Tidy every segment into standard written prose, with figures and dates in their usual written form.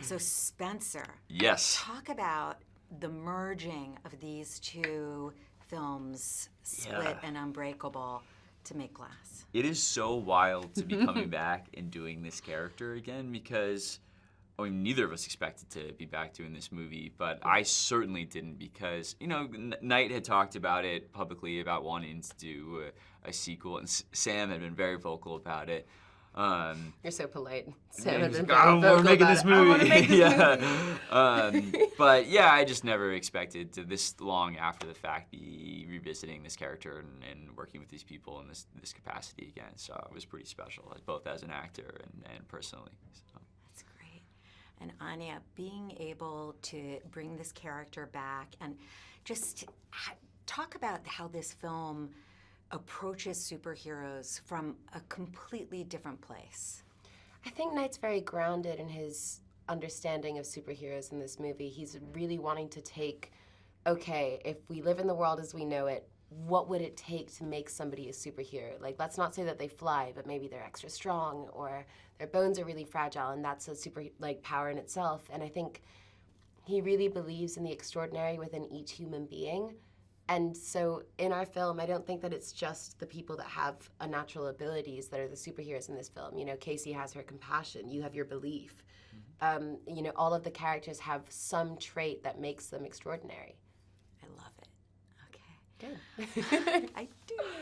So Spencer. Yes. Talk about the merging of these two films, Split and Unbreakable, to make Glass. It is so wild to be coming back and doing this character again because, I mean, neither of us expected to be back doing this movie, but I certainly didn't because, you know, Knight had talked about it publicly about wanting to do a sequel, and Sam had been very vocal about it. You're so polite. Sam Yeah, had he's been like, very "Oh, vocal we're making about this it. I wanna movie." make this Yeah. movie. But yeah, I just never expected to this long after the fact be revisiting this character and working with these people in this capacity again. So it was pretty special, both as an actor and personally. So. That's great. And Anya, being able to bring this character back and just talk about how this film approaches superheroes from a completely different place. I think Knight's very grounded in his understanding of superheroes in this movie. He's really wanting to take, okay, if we live in the world as we know it, what would it take to make somebody a superhero? Like, let's not say that they fly, but maybe they're extra strong or their bones are really fragile, and that's a super, power in itself. And I think he really believes in the extraordinary within each human being. And so in our film, I don't think that it's just the people that have unnatural abilities that are the superheroes in this film. You know, Casey has her compassion, you have your belief. You know, all of the characters have some trait that makes them extraordinary. I love it. Okay. Good. I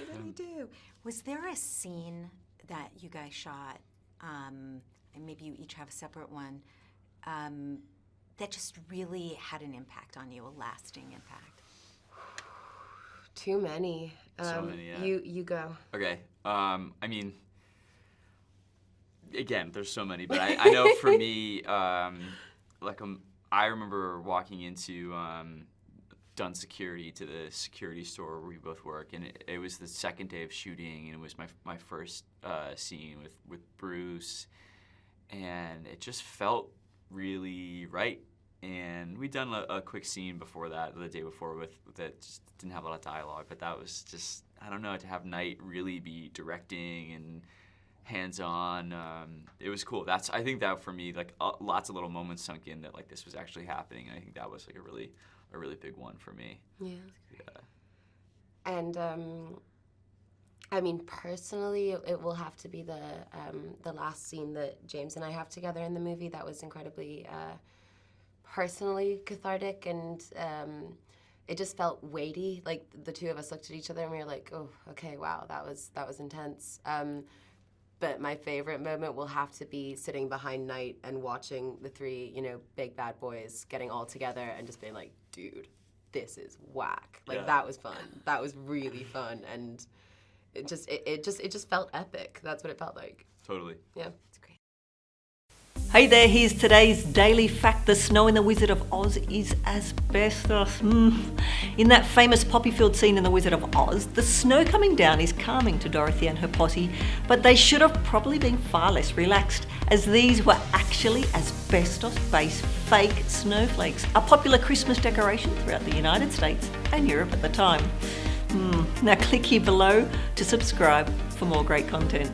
really do. Was there a scene that you guys shot, and maybe you each have a separate one, that just really had an impact on you, a lasting impact? Too many. So many, yeah. You go. Okay. I mean, again, there's so many, but I know for me, I remember walking into Dunn Security to the security store where we both work, and it was the second day of shooting, and it was my first scene with Bruce, and it just felt really right. And we'd done a quick scene before that, the day before, that just didn't have a lot of dialogue, but that was just, I don't know, to have Knight really be directing and hands-on, it was cool. I think that for me, lots of little moments sunk in that this was actually happening, and I think that was a really big one for me. Yeah. Yeah. And I mean, personally, it will have to be the last scene that James and I have together in the movie. That was incredibly personally cathartic, and it just felt weighty. Like, the two of us looked at each other and we were like, oh, okay, wow, that was intense. But my favorite moment will have to be sitting behind Knight and watching the three, big bad boys getting all together and just being like, dude, this is whack. That was fun. That was really fun, and it just felt epic. That's what it felt like. Totally. Yeah. Hey there, here's today's daily fact. The snow in The Wizard of Oz is asbestos. In that famous poppy field scene in The Wizard of Oz, the snow coming down is calming to Dorothy and her posse, but they should have probably been far less relaxed, as these were actually asbestos-based fake snowflakes, a popular Christmas decoration throughout the United States and Europe at the time. Now click here below to subscribe for more great content.